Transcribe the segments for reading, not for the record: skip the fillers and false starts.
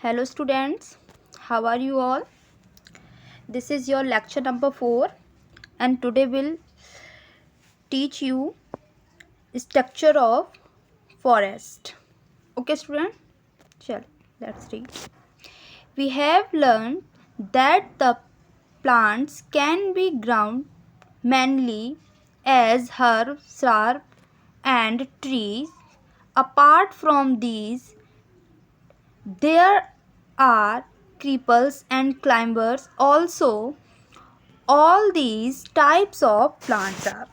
Hello students, how are you all? This is your lecture number 4 and today we'll teach you structure of forest. Okay student? Chal, let's read. We have learned that the plants can be ground mainly as herbs, shrubs and trees. Apart from these, there are creepers and climbers also. All these types of plants are.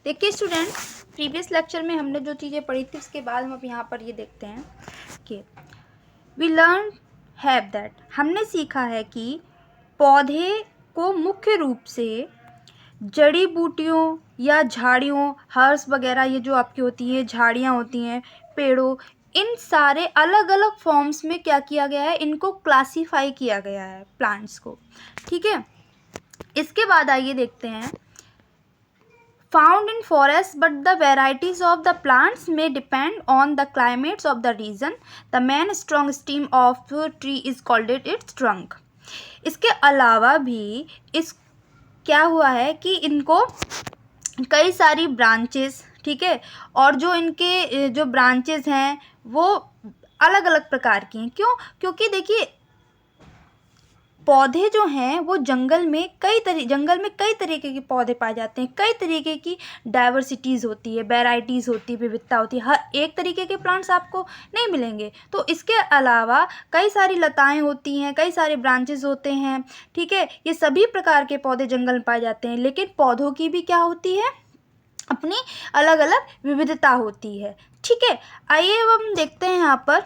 देखिए student, previous lecture में हमने जो चीज़ें पढ़ी थी उसके बाद हम अब यहाँ पर ये देखते हैं कि वी लर्न हैव दैट, हमने सीखा है कि पौधे को मुख्य रूप से जड़ी बूटियों या झाड़ियों, हर्स वगैरह ये जो आपकी होती हैं, झाड़ियाँ होती हैं, पेड़ों, इन सारे अलग अलग फॉर्म्स में क्या किया गया है, इनको क्लासीफाई किया गया है प्लांट्स को. ठीक है, इसके बाद आइए देखते हैं. Found in forest but the varieties of the plants में depend on the climates of the region. The main strong steam of tree is called its trunk. इसके अलावा भी इस क्या हुआ है कि इनको कई सारी ब्रांचेस, ठीक है, और जो इनके जो ब्रांचेस हैं वो अलग अलग प्रकार की हैं. क्यों? क्योंकि देखिए पौधे जो हैं वो जंगल में कई तरीके के पौधे पाए जाते हैं. कई तरीके की डाइवर्सिटीज़ होती है, वैरायटीज़ होती है, विविधता होती है. हर एक तरीके के प्लांट्स आपको नहीं मिलेंगे. तो इसके अलावा कई सारी लताएं होती हैं, कई सारे ब्रांचेस होते हैं. ठीक है, ये सभी प्रकार के पौधे जंगल में पाए जाते हैं. लेकिन पौधों की भी क्या होती है, अपनी अलग अलग विविधता होती है. ठीक है, आइए अब हम देखते हैं यहाँ पर.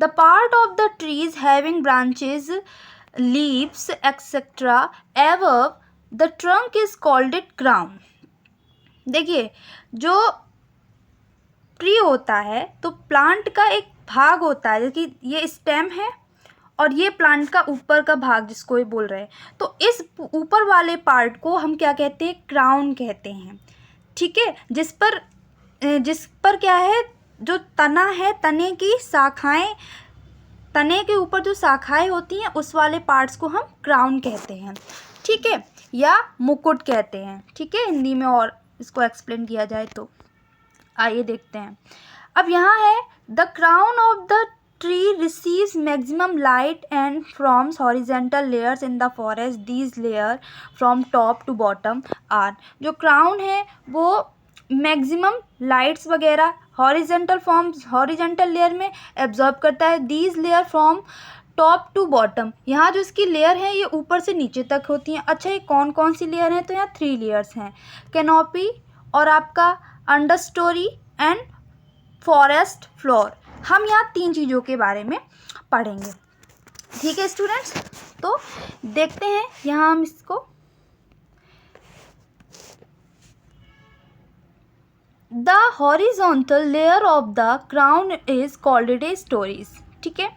The part of the trees having branches, leaves, etc. above the trunk is called it crown. देखिए जो ट्री होता है तो प्लांट का एक भाग होता है, जैसे कि ये स्टेम है और ये प्लांट का ऊपर का भाग जिसको ये बोल रहे हैं. तो इस ऊपर वाले पार्ट को हम क्या कहते हैं, क्राउन कहते हैं. ठीक है, जिस पर क्या है, जो तना है, तने की शाखाएं, तने के ऊपर जो शाखाएं होती हैं उस वाले पार्ट्स को हम क्राउन कहते हैं. ठीक है, या मुकुट कहते हैं. ठीक है, हिंदी में और इसको एक्सप्लेन किया जाए तो आइए देखते हैं. अब यहाँ है the crown of the tree receives maximum light and forms horizontal layers in the forest. These layer from top to bottom are. जो क्राउन है वो मैक्सिमम लाइट्स वगैरह हॉरिजेंटल लेयर में एब्जॉर्ब करता है. These layer from top to bottom, यहाँ जो इसकी लेयर है ये ऊपर से नीचे तक होती हैं. अच्छा, ये कौन कौन सी लेयर हैं, तो यहाँ 3 लेयर्स हैं, कैनोपी और आपका under story and forest floor. हम यहाँ 3 चीज़ों के बारे में पढ़ेंगे. ठीक है स्टूडेंट्स, तो देखते हैं यहाँ हम इसको. The horizontal layer of the crown is called it a stories. ठीक है,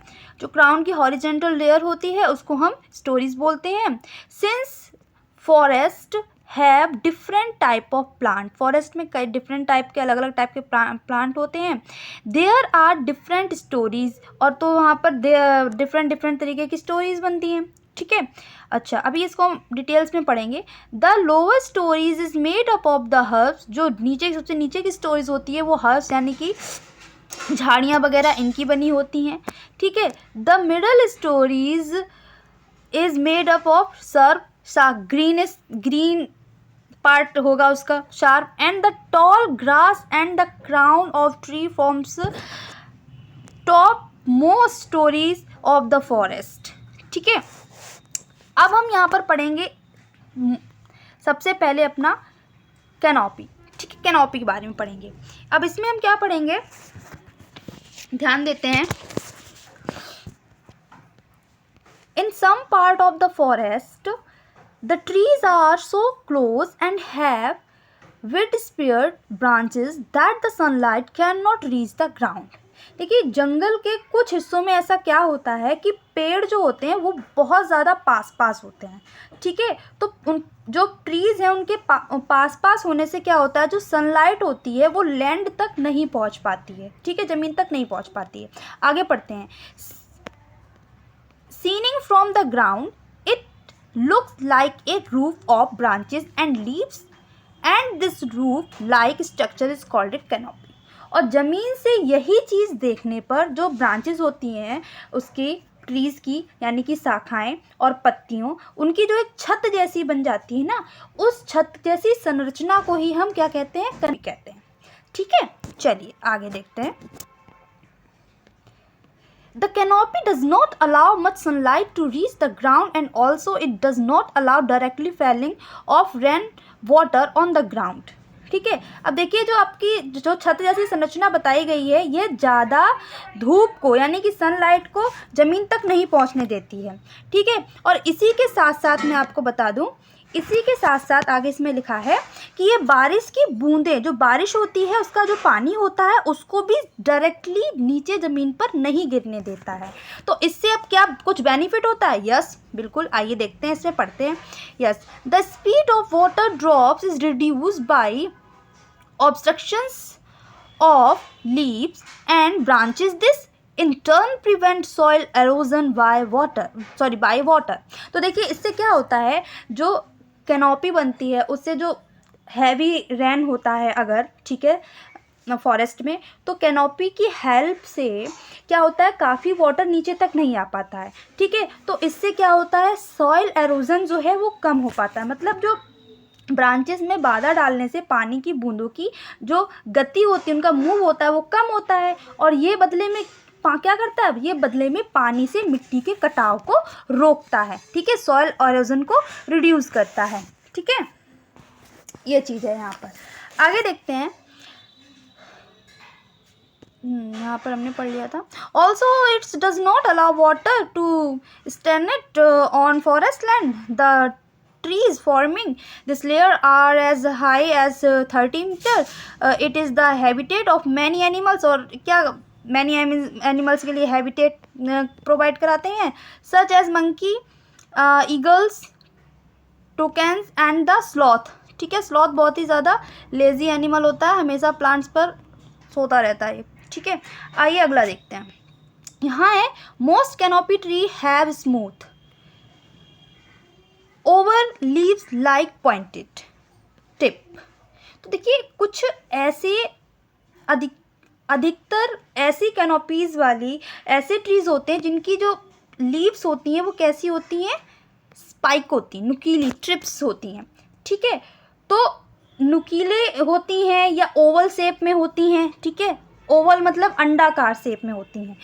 जो क्राउन की हॉरिजेंटल लेयर होती है उसको हम स्टोरीज बोलते हैं. Since forest have different type of plant, forest में कई डिफरेंट टाइप के अलग अलग टाइप के प्लांट होते हैं. देयर आर डिफरेंट स्टोरीज, और तो वहाँ पर डिफरेंट तरीके की स्टोरीज बनती हैं. ठीक है, अच्छा अभी इसको हम डिटेल्स में पढ़ेंगे. The lower stories is made up of the herbs. जो सबसे नीचे की स्टोरीज होती है वो हर्ब्स यानी कि झाड़ियाँ वगैरह इनकी बनी होती हैं. ठीक है, the middle stories is made up of सर्प, ग्रीन पार्ट होगा उसका, sharp, and the tall grass and the crown of tree forms top most stories of the forest. ठीक है, अब हम यहाँ पर पढ़ेंगे सबसे पहले अपना कैनोपी. ठीक है, कैनोपी के बारे में पढ़ेंगे. अब इसमें हम क्या पढ़ेंगे, ध्यान देते हैं. In some part of the forest the trees are so close and have wide spread branches that the sunlight can not reach the ground. देखिए जंगल के कुछ हिस्सों में ऐसा क्या होता है कि पेड़ जो होते हैं वो बहुत ज़्यादा पास पास होते हैं, ठीक है। तो उन जो ट्रीज़ हैं उनके पास पास होने से क्या होता है, जो सनलाइट होती है वो लैंड तक नहीं पहुंच पाती है, ठीक है, ज़मीन तक नहीं पहुंच पाती है। आगे पढ़ते हैं। Seeing from the ground it looks like a roof of branches and leaves and this roof like structure is called it canopy. और ज़मीन से यही चीज़ देखने पर जो ब्रांचेस होती हैं उसकी ट्रीज़ की, यानी कि शाखाएं और पत्तियों, उनकी जो एक छत जैसी बन जाती है ना, उस छत जैसी संरचना को ही हम क्या कहते हैं, कैनोपी कहते हैं, ठीक है। चलिए आगे देखते हैं। The canopy does not allow much sunlight to reach the ground and also it does not allow directly falling of rain water on the ground, ठीक है। अब देखिए जो आपकी जो छत जैसी संरचना बताई गई है ये ज़्यादा धूप को, यानी कि सनलाइट को ज़मीन तक नहीं पहुंचने देती है, ठीक है। और इसी के साथ साथ मैं आपको बता दूं, इसी के साथ साथ आगे इसमें लिखा है कि ये बारिश की बूंदें, जो बारिश होती है उसका जो पानी होता है उसको भी डायरेक्टली नीचे ज़मीन पर नहीं गिरने देता है। तो इससे अब क्या कुछ बेनिफिट होता है? यस, बिल्कुल। आइए देखते हैं, इसमें पढ़ते हैं। Yes, the speed of water drops is reduced by obstructions of leaves and branches. This in turn prevent soil erosion by water। तो देखिए इससे क्या होता है, जो कैनोपी बनती है उससे जो हैवी रेन होता है अगर, ठीक है, फॉरेस्ट में, तो कैनोपी की हेल्प से क्या होता है, काफ़ी वाटर नीचे तक नहीं आ पाता है, ठीक है। तो इससे क्या होता है, सॉइल एरोजन जो है वो कम हो पाता है। मतलब जो ब्रांचेस में बाधा डालने से पानी की बूंदों की जो गति होती है, उनका मूव होता है, वो कम होता है। और ये बदले में क्या करता है, ये बदले में पानी से मिट्टी के कटाव को रोकता है, ठीक है, सॉइल एरोजन को रिड्यूस करता है, ठीक है। ये चीज़ है यहाँ पर। आगे देखते हैं। यहाँ पर हमने पढ़ लिया था। Also its does not allow water to stagnate on forest land. The trees forming this layer are as high as 30 meter. It is the habitat of many animals, और क्या many animals के लिए habitat प्रोवाइड कराते हैं, such as monkey, eagles, toucans and the sloth, ठीक है। Sloth बहुत ही ज़्यादा लेजी एनिमल होता है, हमेशा प्लांट्स पर सोता रहता है, ठीक है। आइए अगला देखते हैं। यहाँ है most canopy tree have smooth over leaves like pointed tip. तो देखिए कुछ ऐसे अधिकतर ऐसी कैनोपीज़ वाली ऐसे ट्रीज़ होते हैं जिनकी जो लीव्स होती हैं वो कैसी होती हैं, स्पाइक होती हैं, नुकीली ट्रिप्स होती हैं, ठीक है। तो नुकीले होती हैं या ओवल शेप में होती हैं, ठीक है। ओवल मतलब अंडाकार शेप में होती हैं।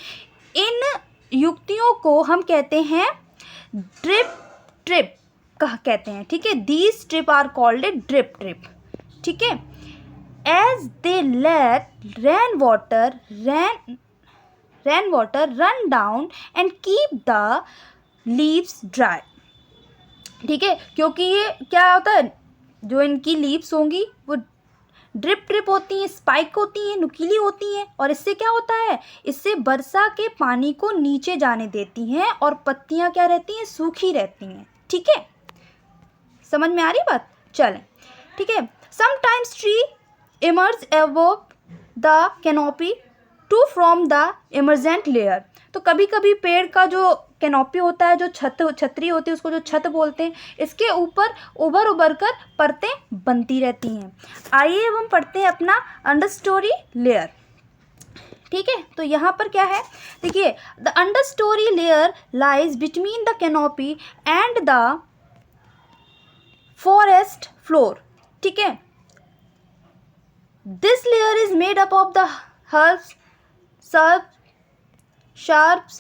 इन युक्तियों को हम कहते हैं ड्रिप ट्रिप कहते हैं, ठीक है। These trip are called a drip trip, ठीक है। As they let rain water run down and keep the leaves dry, ठीक है। क्योंकि ये क्या होता है, जो इनकी लीव्स होंगी वो ड्रिप ट्रिप होती हैं, स्पाइक होती हैं, नुकीली होती हैं, और इससे क्या होता है, इससे वर्षा के पानी को नीचे जाने देती हैं और पत्तियां क्या रहती हैं, सूखी रहती हैं, ठीक है। समझ में आ रही बात? चलें, ठीक है। Sometimes tree emerge above the canopy to from the emergent layer. तो कभी कभी पेड़ का जो कैनोपी होता है, जो छतरी होती है, उसको जो छत बोलते हैं, इसके ऊपर उभर कर परतें बनती रहती हैं। आइए अब हम पढ़ते हैं अपना अंडरस्टोरी लेयर, ठीक है। तो यहाँ पर क्या है, देखिए, the understory layer lies between the canopy and the forest floor, ठीक है। This layer is made up of the herbs, shrubs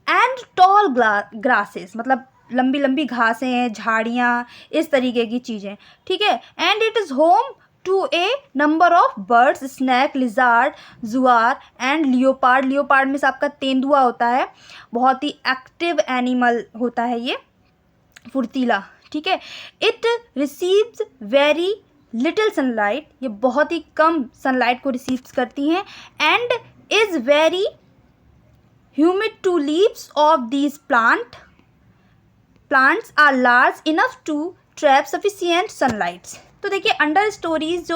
and tall grasses, मतलब लंबी लंबी घासें हैं, झाड़ियाँ, इस तरीके की चीज़ें, ठीक है। And it is home to a number of birds, snake, lizard, jaguar and leopard. Leopard में से आपका तेंदुआ होता है, बहुत ही एक्टिव एनिमल होता है ये, फुर्तीला, ठीक है। It receives very little sunlight, ये बहुत ही कम सनलाइट को रिसीव्स करती हैं, and is very humid to leaves of these plants are large enough to trap sufficient sunlight. तो देखिए अंडर स्टोरीज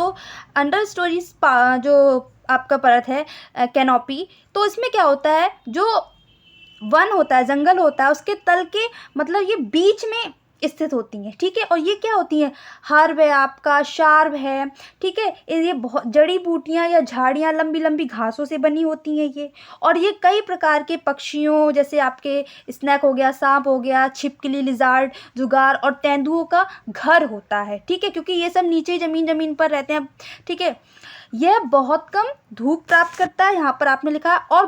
जो आपका परत है कैनोपी, तो इसमें क्या होता है, जो वन होता है, जंगल होता है, उसके तल के मतलब ये बीच में स्थित होती हैं, ठीक है। और ये क्या होती हैं, हर्ब है आपका, शार्ब है, ठीक है। ये बहुत जड़ी बूटियाँ या झाड़ियाँ लंबी लंबी घासों से बनी होती हैं ये। और ये कई प्रकार के पक्षियों, जैसे आपके स्नेक हो गया, सांप हो गया, छिपकली, लिजार्ड, जुगार और तेंदुओं का घर होता है, ठीक है, क्योंकि ये सब नीचे ज़मीन पर रहते हैं, ठीक है। यह बहुत कम धूप प्राप्त करता है, यहाँ पर आपने लिखा, और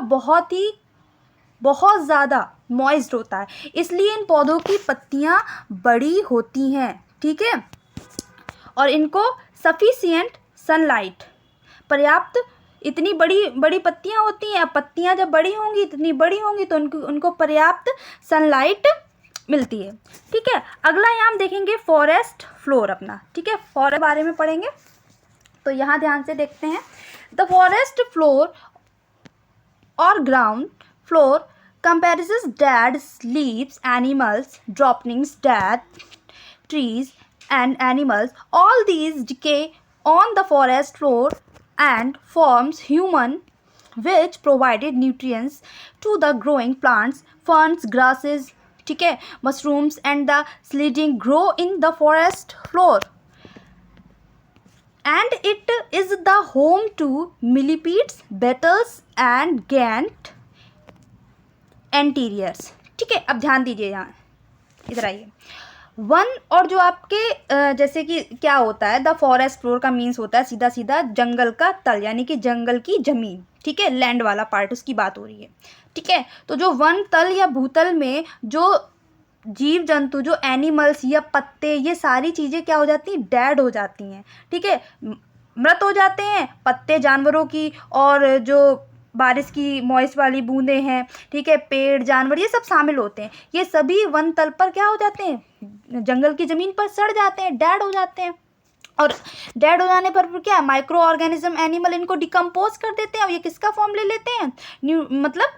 बहुत ज़्यादा मॉइस्ट होता है, इसलिए इन पौधों की पत्तियाँ बड़ी होती हैं, ठीक है। और इनको सफिशिएंट सनलाइट, पर्याप्त, इतनी बड़ी पत्तियाँ होती हैं, अब पत्तियाँ जब बड़ी होंगी, इतनी बड़ी होंगी, तो उनको पर्याप्त सनलाइट मिलती है, ठीक है। अगला यहाँ हम देखेंगे फॉरेस्ट फ्लोर अपना, ठीक है, फॉरेस्ट बारे में पढ़ेंगे। तो यहाँ ध्यान से देखते हैं, द फॉरेस्ट फ्लोर और ground floor comprises dead leaves, animals, droppings, dead trees and animals. All these decay on the forest floor and forms human, which provided nutrients to the growing plants, ferns, grasses, ठीक है, mushrooms and the sliding grow in the forest floor. And it is the home to millipedes, beetles and gant एंटीरियर्स, ठीक है। अब ध्यान दीजिए, यहाँ इधर आइए। वन और जो आपके जैसे कि क्या होता है, द फॉरेस्ट फ्लोर का मीन्स होता है सीधा सीधा जंगल का तल, यानी कि जंगल की ज़मीन, ठीक है, लैंड वाला पार्ट, उसकी बात हो रही है, ठीक है। तो जो वन तल या भूतल में जो जीव जंतु, जो एनिमल्स या पत्ते, ये सारी चीज़ें क्या हो जाती हैं, डेड हो जाती हैं, ठीक है, मृत हो जाते हैं पत्ते जानवरों की, और जो बारिश की मॉइस्ट वाली बूंदें हैं, ठीक है, पेड़, जानवर, ये सब शामिल होते हैं। ये सभी वन तल पर क्या हो जाते हैं, जंगल की ज़मीन पर सड़ जाते हैं, डेड हो जाते हैं। और डेड हो जाने पर क्या, माइक्रो ऑर्गेनिज्म, एनिमल, इनको डिकम्पोज कर देते हैं। और ये किसका फॉर्म ले लेते हैं, मतलब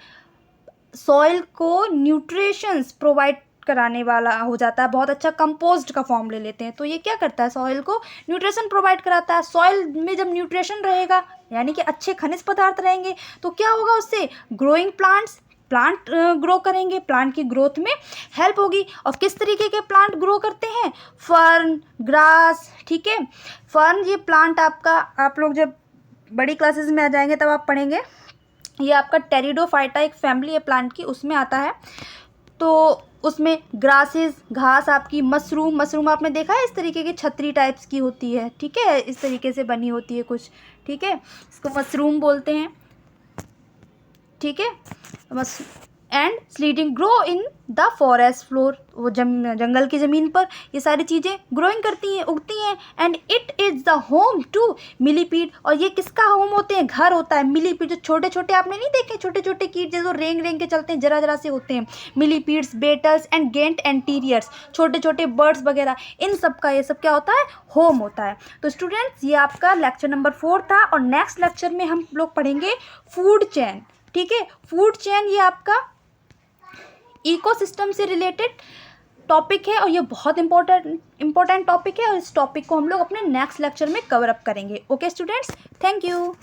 सॉइल को न्यूट्रिशंस प्रोवाइड कराने वाला हो जाता है, बहुत अच्छा कंपोस्ट का फॉर्म ले लेते हैं। तो ये क्या करता है, सॉइल को न्यूट्रिशन प्रोवाइड कराता है। सॉइल में जब न्यूट्रिशन रहेगा, यानी कि अच्छे खनिज पदार्थ रहेंगे, तो क्या होगा, उससे ग्रोइंग प्लांट ग्रो करेंगे, प्लांट की ग्रोथ में हेल्प होगी। और किस तरीके के प्लांट ग्रो करते हैं, फर्न, ग्रास, ठीक है। फर्न ये प्लांट आपका, आप लोग जब बड़ी क्लासेस में आ जाएंगे तब आप पढ़ेंगे, ये आपका टेरिडोफाइटा एक फैमिली है प्लांट की, उसमें आता है। तो उसमें ग्रासेस, घास आपकी, मशरूम आपने देखा है, इस तरीके की छतरी टाइप्स की होती है, ठीक है, इस तरीके से बनी होती है कुछ, ठीक है, इसको मशरूम बोलते हैं, ठीक है। And seedlings grow in the forest floor, वो जंगल की ज़मीन पर ये सारी चीज़ें ग्रोइंग करती हैं, उगती हैं। And it is the home to millipede, और ये किसका होम होते हैं, घर होता है। मिलीपीड जो छोटे छोटे आपने नहीं देखे, छोटे छोटे कीट जो रेंग के चलते हैं, जरा से होते हैं, मिलीपीड्स, बेटल्स एंड गेंट एंटीरियर्स, छोटे छोटे बर्ड्स वगैरह, इन सब का ये सब क्या होता है, होम होता है। तो स्टूडेंट्स, ये आपका लेक्चर नंबर 4 था। और नेक्स्ट लेक्चर में हम लोग पढ़ेंगे फूड चेन, ठीक है। फूड चेन ये आपका इकोसिस्टम से रिलेटेड टॉपिक है, और ये बहुत इंपॉर्टेंट टॉपिक है, और इस टॉपिक को हम लोग अपने नेक्स्ट लेक्चर में कवर अप करेंगे। Okay students, thank you.